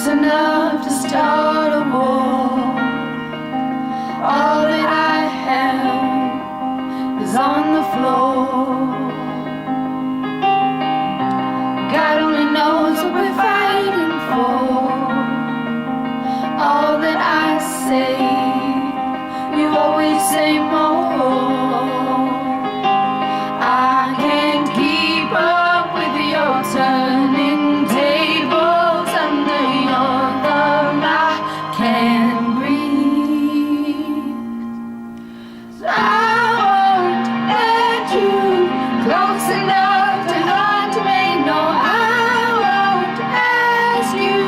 close enough to start a war. All that I have is on the floor. God only knows what we're fighting for. All that I say, you always say more. I can't keep up with your turning tables under your thumb. I can't breathe. So I won't let you close enough to hurt me. No, I won't ask you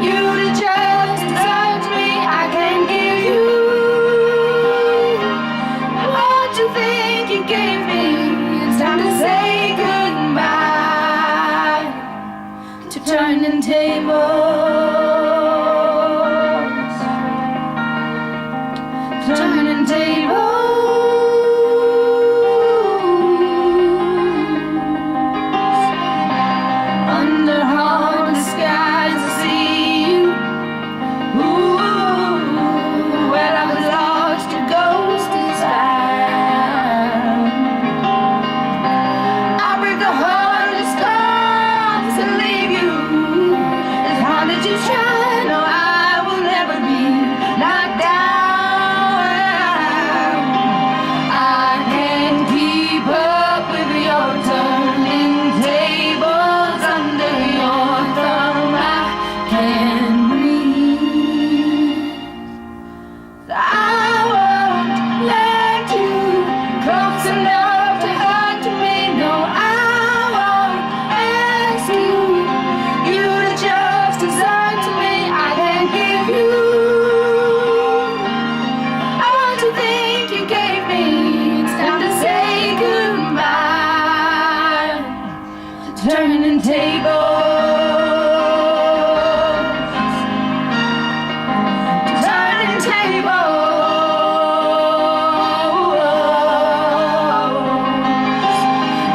to just desert me. I can't give you what you think you gave me. It's time to say goodbye to turning tables, to turning tables. Under hard skies I see you. Ooh, well, I was lost, your ghost is found. I break the hardest storms and leave you. As hard as you try, no, I will never be knocked down. I can't keep up with your turning tables under your thumb. I can't breathe. I won't let you close enough to hurt me. No, I won't ask you to just desert me. I can't give you what you think you gave me. It's time to say goodbye to turning tables. Turning tables.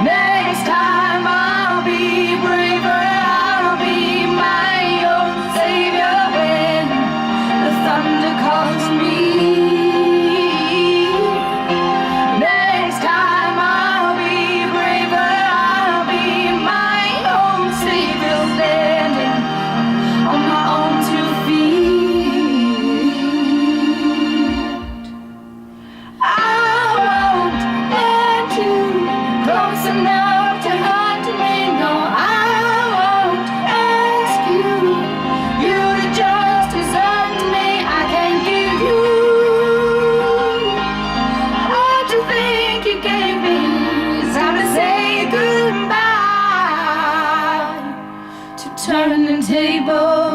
Next time I'll be braver. I'll be my own savior when the thunder calls me. Next time I'll be braver. I'll be my own savior, standing on my own 2 feet. I won't let you close enough to hurt me. No, I won't ask you to just desert me. I can't give you what you think you gave me. It's time to say goodbye to turning tables.